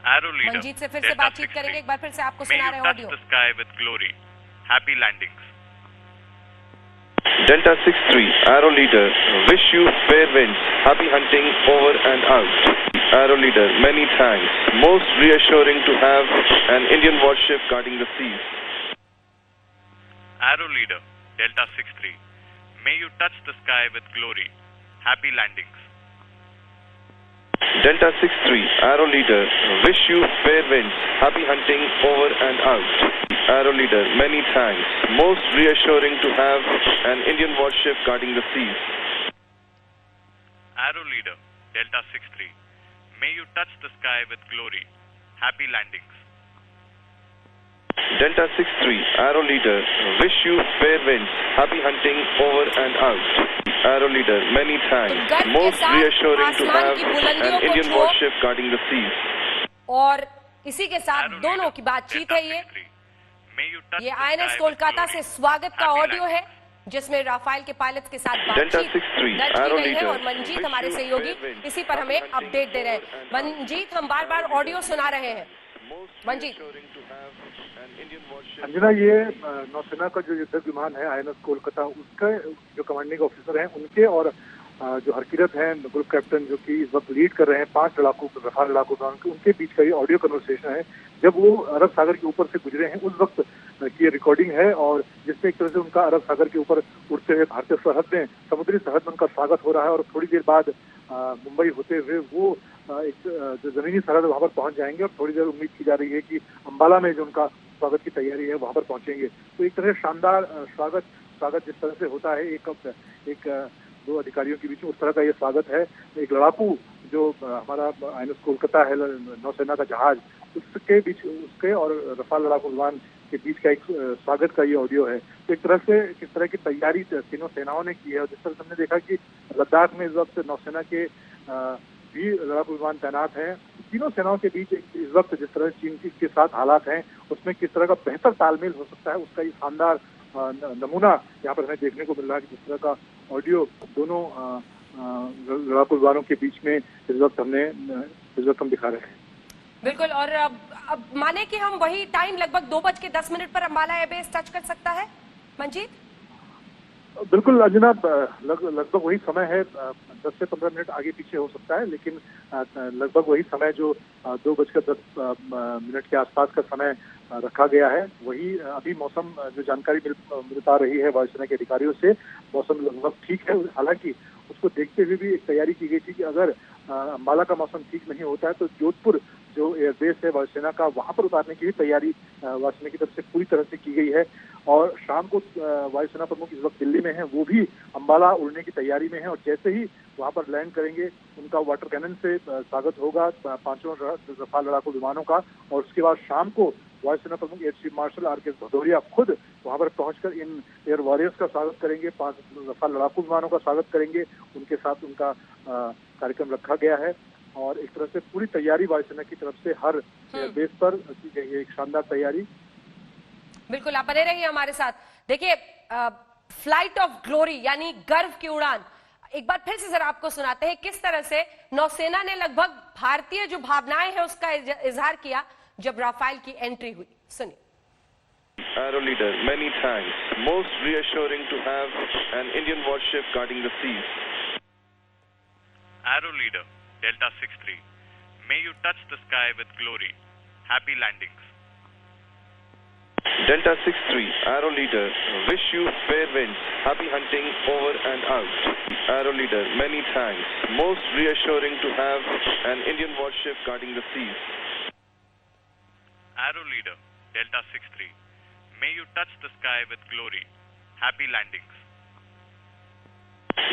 Arrow leader. मंजीत से फिर से Delta बातचीत 63. करेंगे, एक बार फिर से आपको May सुना you रहे touch audio. the sky with glory. Happy landings. Delta 63, Arrow Leader, wish you fair winds, happy hunting over and out. Arrow Leader, many thanks. Most reassuring to have an Indian warship guarding the seas. Arrow leader. Delta 63. May you touch the sky with glory. Happy landings. Delta 63, Arrow Leader, wish you fair winds, happy hunting over and out. Arrow Leader, many thanks. Most reassuring to have an Indian warship guarding the seas. Arrow leader. Delta 63. May you touch the sky with glory. Happy landings. Delta 63, Arrow Leader, wish you fair winds, happy hunting over and out. Arrow Leader, many thanks. तो गर्व के Most साथ reassuring to आसमान have की बुलंदियों an को Indian छुओ। warship guarding the seas. और इसी के साथ Arrow दोनों leader. की बातचीत Delta है ये 63. May you touch ये the INS sky with Kolkata glory. से स्वागत का Happy ऑडियो है, landings. जिसमें राफेल के पायलट्स के साथ Delta बातचीत 63, दर्ज की Arrow गई है। leader, और मंजीत wish हमारे you सहयोगी fair winds, इसी पर हमें happy hunting अपडेट दे रहे हैं। over and out. मंजीत, हम बार बार ऑडियो सुना रहे हैं। Most Manjeet. reassuring to have an Indian warship. Anjana, ये नौसेना का जो युद्धक विमान है आईएनएस कोलकाता, उसका जो कमांडिंग ऑफिसर हैं उनके और जो हरकिरत हैं ग्रुप कैप्टन जो कि इस वक्त लीड कर रहे हैं 5 लड़ाकू रफाल लड़ाकू विमान के, उनके बीच का ये ऑडियो कन्वर्सेशन है जब वो अरब सागर के ऊपर से गुजरे हैं उस वक्त की रिकॉर्डिंग है। और जिसमें एक तरह से उनका अरब सागर के ऊपर उड़ते हुए भारतीय सरहद में, समुद्री सरहद में उनका स्वागत हो रहा है। और थोड़ी देर बाद मुंबई होते हुए वो एक जो जमीनी सरहद वहां पर पहुंच जाएंगे। और थोड़ी देर उम्मीद की जा रही है कि अंबाला में जो उनका स्वागत की तैयारी है वहां पर पहुंचेंगे। तो एक तरह से शानदार स्वागत जिस तरह से होता है एक दो अधिकारियों के बीच में, उस तरह का ये स्वागत है। एक लड़ाकू जो हमारा आईएनएस कोलकाता है नौसेना का जहाज, उसके बीच, उसके और रफाल लड़ाकू विमान के बीच का एक स्वागत का ये ऑडियो है। तो एक तरह से किस तरह की तैयारी तीनों सेनाओं ने की है। और जिस तरह से हमने देखा कि लद्दाख में इस वक्त नौसेना के भी लड़ाकू विमान तैनात हैं, तीनों सेनाओं के बीच इस वक्त जिस तरह चीन के साथ हालात हैं उसमें किस तरह का बेहतर तालमेल हो सकता है, उसका ये शानदार नमूना यहाँ पर हमें देखने को मिल रहा है। जिस तरह का ऑडियो दोनों लड़ाकू विमानों के बीच में इस वक्त हम दिखा रहे हैं। बिल्कुल। और अब माने कि हम वही टाइम लगभग 2:10 पर अंबाला एयरबेस टच कर सकता है। मंजीत, बिल्कुल अंजना, लगभग वही समय है। 10 से 15 मिनट आगे पीछे हो सकता है, लेकिन लगभग वही समय जो 2:10 के आसपास का समय रखा गया है, वही अभी मौसम जो जानकारी मिल पा रही है वायुसेना के अधिकारियों से, मौसम लगभग ठीक है। हालांकि उसको देखते हुए भी एक तैयारी की गई थी कि अगर अंबाला का मौसम ठीक नहीं होता है तो जोधपुर जो एयरबेस है वायुसेना का, वहां पर उतारने की भी तैयारी वायुसेना की तरफ से पूरी तरह से की गई है। और शाम को वायुसेना प्रमुख इस वक्त दिल्ली में है, वो भी अंबाला उड़ने की तैयारी में है। और जैसे ही वहां पर लैंड करेंगे उनका वाटर कैनन से स्वागत होगा 5 रफाल लड़ाकू विमानों का। और उसके बाद शाम को वायुसेना प्रमुख air chief marshal R K. Bhadauria खुद वहां पर पहुंचकर इन एयर वॉरियर्स का स्वागत करेंगे, 5 रफाल लड़ाकू विमानों का स्वागत करेंगे। उनके साथ उनका कार्यक्रम रखा गया है। और एक तरह से पूरी तैयारी वायुसेना की तरफ से हर बेस पर की गई है, एक शानदार तैयारी। बिल्कुल, आप बने रहिए हमारे साथ। देखिए, फ्लाइट ऑफ ग्लोरी यानी गर्व की उड़ान, एक बार फिर से जरा आपको सुनाते हैं किस तरह से नौसेना ने लगभग भारतीय जो भावनाएं हैं उसका इजहार किया जब राफेल की एंट्री हुई। सुनिए। Arrow Leader, many thanks. Most reassuring to have an Indian warship guarding the seas. Arrow leader. Delta 63. May you touch the sky with glory. Happy landings. Delta 63, Arrow Leader, wish you fair winds, happy hunting over and out. Arrow Leader, many thanks. Most reassuring to have an Indian warship guarding the seas. Arrow leader. Delta 63. May you touch the sky with glory. Happy landings.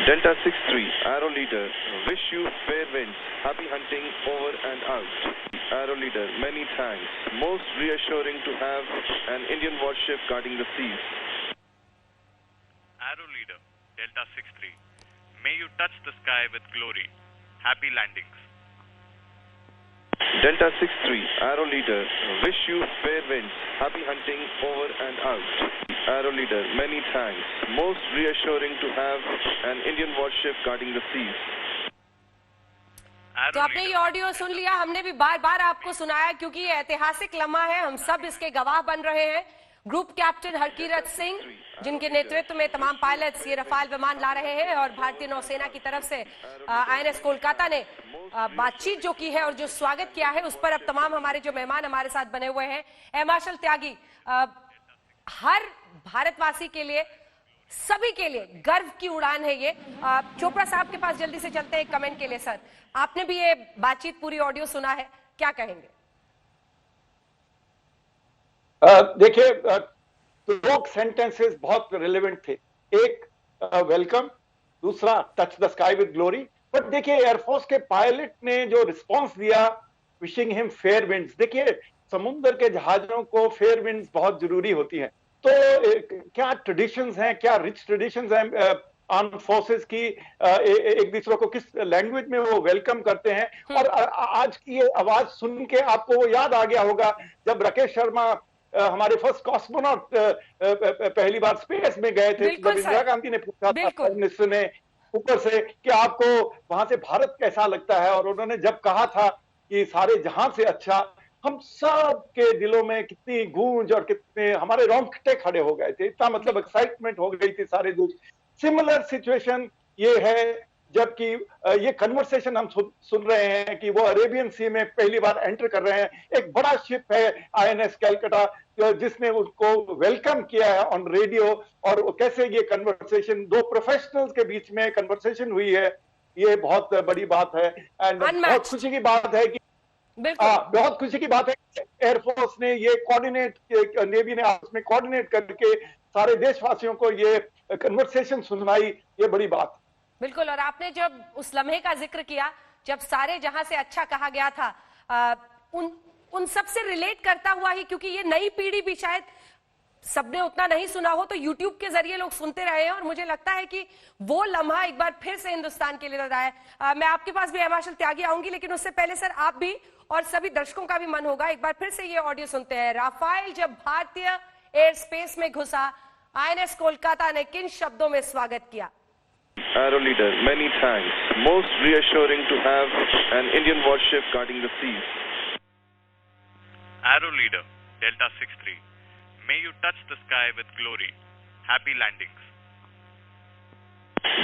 Delta 63, Arrow Leader, wish you fair winds, happy hunting over and out. Arrow Leader, many thanks. Most reassuring to have an Indian warship guarding the seas. Arrow leader. Delta 63. May you touch the sky with glory. Happy landings. Delta 63, Arrow Leader, wish you fair winds. Happy hunting over and out. Arrow Leader, many thanks. Most reassuring to have an Indian warship guarding the seas. तो आपने ये audio सुन लिया, हमने भी बार बार आपको सुनाया क्योंकि ये ऐतिहासिक लम्हा है, हम सब इसके गवाह बन रहे हैं। ग्रुप कैप्टन हरकीरत सिंह, जिनके नेतृत्व में तमाम पायलट्स ये रफाल विमान ला रहे हैं, और भारतीय नौसेना की तरफ से INS कोलकाता ने बातचीत जो की है और जो स्वागत किया है, उस पर अब तमाम हमारे जो मेहमान हमारे साथ बने हुए हैं। एयर मार्शल त्यागी, हर भारतवासी के लिए, सभी के लिए गर्व की उड़ान है ये। चोपड़ा साहब के पास जल्दी से चलते हैं एक कमेंट के लिए। सर, आपने भी ये बातचीत पूरी ऑडियो सुना है, क्या कहेंगे? देखिए, दो सेंटेंसेस बहुत रिलेवेंट थे। एक वेलकम, दूसरा touch the sky with glory. But देखिए, एयरफोर्स के पायलट ने जो रिस्पांस दिया, विशिंग हिम फेयर विंड्स। देखिए, समुद्र के जहाजों को फेयर विंड्स बहुत जरूरी होती हैं। तो क्या ट्रेडिशंस हैं, क्या रिच ट्रेडिशंस हैं आर्म फोर्सेस की, एक दूसरे को किस लैंग्वेज में वो वेलकम करते हैं। और आज की ये आवाज सुन के आपको वो याद आ गया होगा जब राकेश शर्मा हमारे फर्स्ट कॉस्मोनॉट पहली बार स्पेस में गए थे, जब इंदिरा गांधी ने पूछा था मिनिस्टर ने ऊपर से कि आपको वहां से भारत कैसा लगता है, और उन्होंने जब कहा था कि सारे जहां से अच्छा, हम सब के दिलों में कितनी गूंज और कितने हमारे रोंगटे खड़े हो गए थे, इतना मतलब एक्साइटमेंट हो गई थी सारे देश। सिमिलर सिचुएशन ये है जबकि ये कन्वर्सेशन हम सुन रहे हैं कि वो अरेबियन सी में पहली बार एंटर कर रहे हैं। एक बड़ा शिप है INS कैलकाटा जिसने उसको वेलकम किया है ऑन रेडियो, और कैसे ये कन्वर्सेशन दो प्रोफेशनल्स के बीच में कन्वर्सेशन हुई है, ये बहुत बड़ी बात है। एंड बहुत खुशी की बात है कि बहुत खुशी की बात है कि एयरफोर्स ने ये कोऑर्डिनेट, नेवी ने आपस में कोऑर्डिनेट करके सारे देशवासियों को ये कन्वर्सेशन सुनाई, ये बड़ी बात। बिल्कुल, और आपने जब उस लम्हे का जिक्र किया जब सारे जहां से अच्छा कहा गया था, उन सब से रिलेट करता हुआ ही, क्योंकि ये नई पीढ़ी भी शायद सबने उतना नहीं सुना हो, तो YouTube के जरिए लोग सुनते रहे हैं, और मुझे लगता है कि वो लम्हा एक बार फिर से हिंदुस्तान के लिए रहा है। मैं आपके पास भी एयर मार्शल त्यागी आऊंगी, लेकिन उससे पहले सर आप भी और सभी दर्शकों का भी मन होगा, एक बार फिर से ये ऑडियो सुनते हैं। राफेल जब भारतीय एयर स्पेस में घुसा, INS कोलकाता ने किन शब्दों में स्वागत किया? Arrow Leader, many thanks. Most reassuring to have an Indian warship guarding the seas. Arrow Leader, Delta 63, may you touch the sky with glory. Happy landings.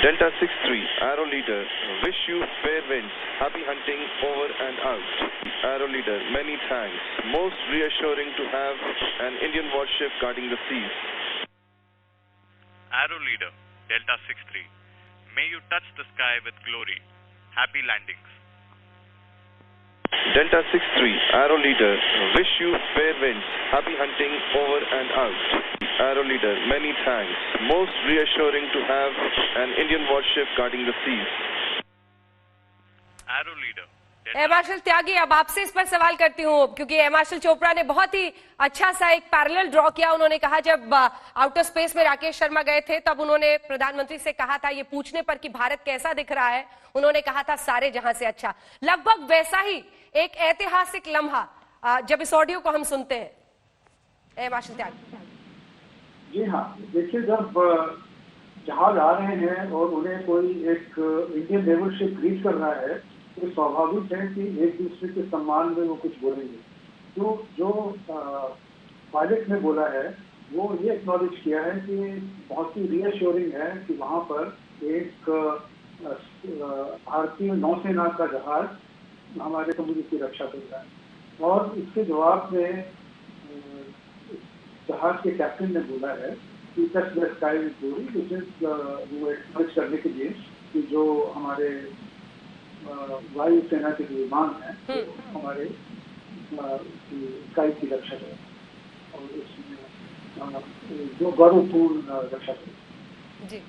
Delta 63, Arrow Leader, wish you fair winds. Happy hunting over and out. Arrow Leader, many thanks. Most reassuring to have an Indian warship guarding the seas. Arrow Leader, Delta 63, may you touch the sky with glory. Happy landings. Delta 63, Arrow Leader, wish you fair winds. Happy hunting over and out. Arrow Leader, many thanks. Most reassuring to have an Indian warship guarding the seas. Arrow Leader. Air marshal Tyagi, अब आपसे इस पर सवाल करती हूँ, क्योंकि air marshal Chopra ने बहुत ही अच्छा सा एक पैरेलल ड्रॉ किया। उन्होंने कहा जब आउटर स्पेस में राकेश शर्मा गए थे तब उन्होंने प्रधानमंत्री से कहा था, ये पूछने पर कि भारत कैसा दिख रहा है, उन्होंने कहा था सारे जहां से अच्छा। लगभग वैसा ही एक ऐतिहासिक लम्हा जब इस ऑडियो को हम सुनते हैं। एयर मार्शल त्यागी जी हाँ, देखिए, जब जहाज आ रहे हैं और उन्हें कोई एक इंडियन नेवल शिप ग्रीट कर रहा है, तो स्वाभाविक है कि एक दूसरे के सम्मान में वो कुछ बोलेंगे। तो जो पायलट ने बोला है वो ये एक्नॉलेज किया है कि बहुत ही रीअश्योरिंग है कि वहाँ पर एक भारतीय नौसेना का जहाज हमारे समुद्र की रक्षा कर रहा है। और इसके जवाब में जहाज के कैप्टन ने बोला है कि touch the sky with glory, which is वो एक्नॉलेज करने के लिए कि जो हमारे वायु सेना के जो विमान है हमारे स्काई की रक्षा करें और इसमें जो गौरवपूर्ण रक्षा करें। जी,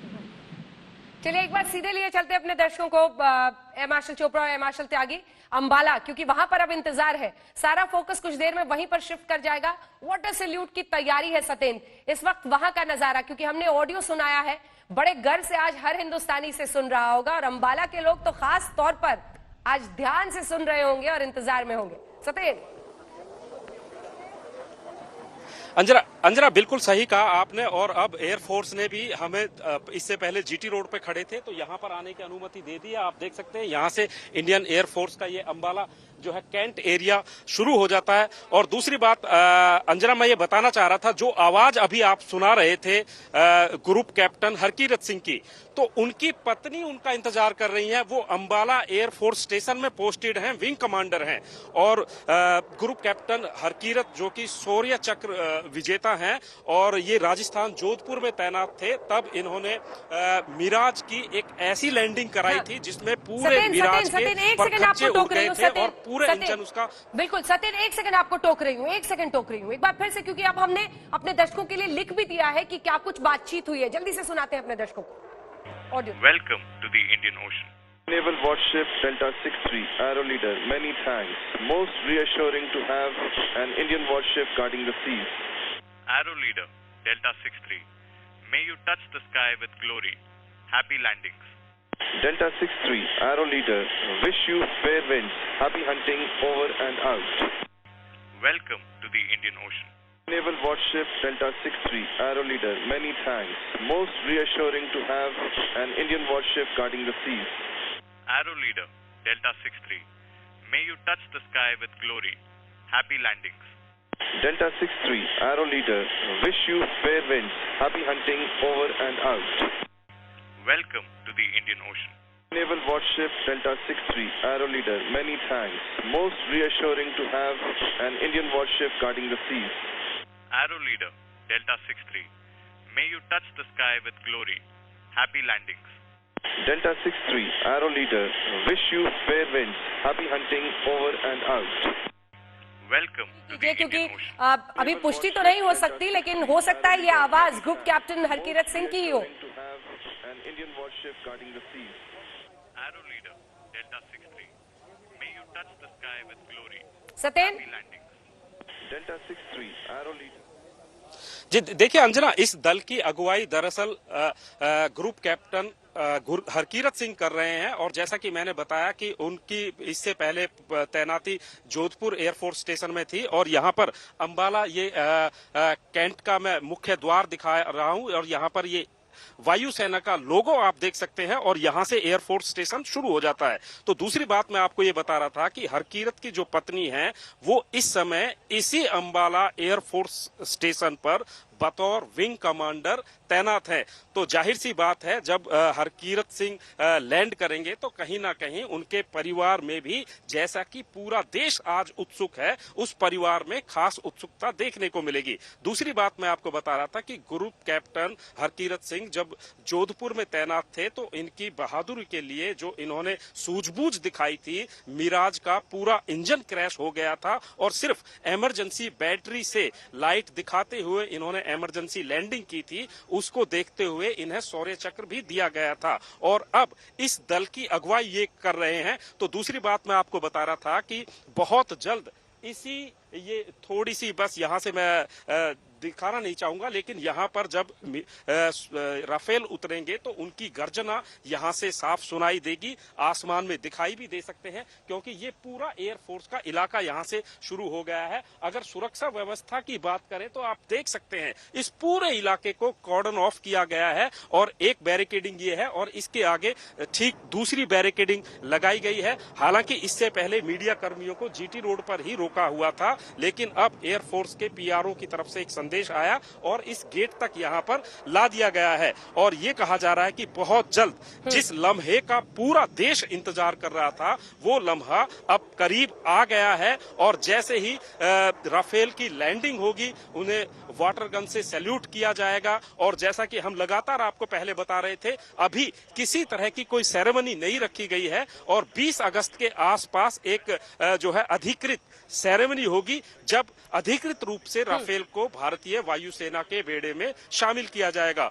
चलिए एक बार सीधे लिए चलते अपने दर्शकों को एयर मार्शल चोपड़ा और एयर मार्शल त्यागी अंबाला, क्योंकि वहां पर अब इंतजार है। सारा फोकस कुछ देर में वहीं पर शिफ्ट कर जाएगा। वाटर सैल्यूट की तैयारी है सतेंद्र, इस वक्त वहां का नजारा, क्योंकि हमने ऑडियो सुनाया है, बड़े गर्व से आज हर हिंदुस्तानी से सुन रहा होगा, और अंबाला के लोग तो खास तौर पर आज ध्यान से सुन रहे होंगे और इंतजार में होंगे। सतेन। अंजना बिल्कुल सही कहा आपने। और अब एयरफोर्स ने भी हमें इससे पहले जीटी रोड पे खड़े थे तो यहाँ पर आने की अनुमति दे दी है। आप देख सकते हैं यहाँ से इंडियन एयरफोर्स का ये अंबाला जो है कैंट एरिया शुरू हो जाता है। और दूसरी बात अंजना, मैं ये बताना चाह रहा था, जो आवाज अभी आप सुना रहे थे ग्रुप कैप्टन हरकीरत सिंह की, तो उनकी पत्नी उनका इंतजार कर रही है। वो अंबाला एयरफोर्स स्टेशन में पोस्टेड हैं, विंग कमांडर हैं। और ग्रुप कैप्टन हरकीरत जो कि शौर्य चक्र विजेता हैं और ये राजस्थान जोधपुर में तैनात थे, तब इन्होंने मिराज की एक ऐसी लैंडिंग कराई थी जिसमें पूरे मिराज के परखच्चे उड़ गए थे और पूरे इंजन उसका। बिल्कुल सतेन, एक सेकंड आपको टोक रही हूँ, एक सेकंड टोक रही हूँ एक बार फिर से, क्योंकि अब हमने अपने दर्शकों के लिए लिख भी दिया है कि क्या कुछ बातचीत हुई है। जल्दी से सुनाते हैं अपने दर्शकों को audio. Welcome to the Indian Ocean. Naval Warship Delta 63, Arrow Leader, many thanks. Most reassuring to have an Indian warship guarding the seas. Arrow Leader, Delta 63. May you touch the sky with glory. Happy landings. Delta 63, Arrow Leader, wish you fair winds. Happy hunting over and out. Welcome to the Indian Ocean. Naval Warship Delta 63, Arrow Leader, many thanks. Most reassuring to have an Indian warship guarding the seas. Arrow Leader, Delta 63. May you touch the sky with glory. Happy landings. Delta 63, Arrow Leader, wish you fair winds. Happy hunting over and out. Welcome to the Indian Ocean. Naval Warship Delta 63, Arrow Leader, many thanks. Most reassuring to have an Indian warship guarding the seas. Arrow Leader, Delta 63. May you touch the sky with glory. Happy landings. Delta 63, Arrow Leader, wish you fair winds. Happy hunting over and out. Welcome to the क्योंकि Indian Ocean. अभी पुष्टि तो नहीं हो सकती, लेकिन हो सकता है ये आवाज ग्रुप कैप्टन हरकीरत सिंह की ही हो। To have an Indian warship guarding the seas. Arrow Leader, Delta 63. May you touch the sky with glory. सतेन। Happy landings. Delta 63, Arrow Leader. जी देखिए अंजना, इस दल की अगुवाई दरअसल ग्रुप कैप्टन हरकीरत सिंह कर रहे हैं। और जैसा कि मैंने बताया कि उनकी इससे पहले तैनाती जोधपुर एयरफोर्स स्टेशन में थी और यहाँ पर अंबाला ये कैंट का मैं मुख्य द्वार दिखा रहा हूँ और यहाँ पर ये वायुसेना का लोगो आप देख सकते हैं और यहां से एयरफोर्स स्टेशन शुरू हो जाता है। तो दूसरी बात मैं आपको ये बता रहा था कि हरकीरत की जो पत्नी है वो इस समय इसी अंबाला एयरफोर्स स्टेशन पर बतौर विंग कमांडर तैनात है। तो जाहिर सी बात है जब हरकीरत सिंह लैंड करेंगे तो कहीं ना कहीं उनके परिवार में भी, जैसा कि पूरा देश आज उत्सुक है, उस परिवार में खास उत्सुकता देखने को मिलेगी। दूसरी बात मैं आपको बता रहा था कि ग्रुप कैप्टन हरकीरत सिंह जब जोधपुर में तैनात थे तो इनकी बहादुरी के लिए जो इन्होंने सूझबूझ दिखाई थी, मिराज का पूरा इंजन क्रैश हो गया था और सिर्फ इमरजेंसी बैटरी से लाइट दिखाते हुए इन्होंने इमरजेंसी लैंडिंग की थी, उसको देखते हुए इन्हें शौर्य चक्र भी दिया गया था। और अब इस दल की अगुवाई ये कर रहे हैं। तो दूसरी बात मैं आपको बता रहा था कि बहुत जल्द इसी ये थोड़ी सी बस यहाँ से मैं दिखाना नहीं चाहूंगा, लेकिन यहाँ पर जब राफेल उतरेंगे तो उनकी गर्जना यहाँ से साफ सुनाई देगी, आसमान में दिखाई भी दे सकते हैं, क्योंकि ये पूरा एयरफोर्स का इलाका यहाँ से शुरू हो गया है। अगर सुरक्षा व्यवस्था की बात करें तो आप देख सकते हैं इस पूरे इलाके को कॉर्डन ऑफ किया गया है और एक बैरिकेडिंग ये है और इसके आगे ठीक दूसरी बैरिकेडिंग लगाई गई है। हालांकि इससे पहले मीडिया कर्मियों को जीटी रोड पर ही रोका हुआ था, लेकिन अब एयरफोर्स के पीआरओ की तरफ से एक संदेश आया और इस गेट तक यहाँ पर ला दिया गया है। और ये कहा जा रहा है कि बहुत जल्द जिस लम्हे का पूरा देश इंतजार कर रहा था वो लम्हा अब करीब आ गया है और जैसे ही राफेल की लैंडिंग होगी उन्हें वाटर गन से सैल्यूट किया जाएगा। और जैसा कि हम लगातार आपको पहले बता रहे थे, अभी किसी तरह की कोई सेरेमनी नहीं रखी गई है और 20 अगस्त के आसपास एक जो है अधिकृत सेरेमनी होगी जब अधिकृत रूप से राफेल को भारतीय वायुसेना के बेड़े में शामिल किया जाएगा।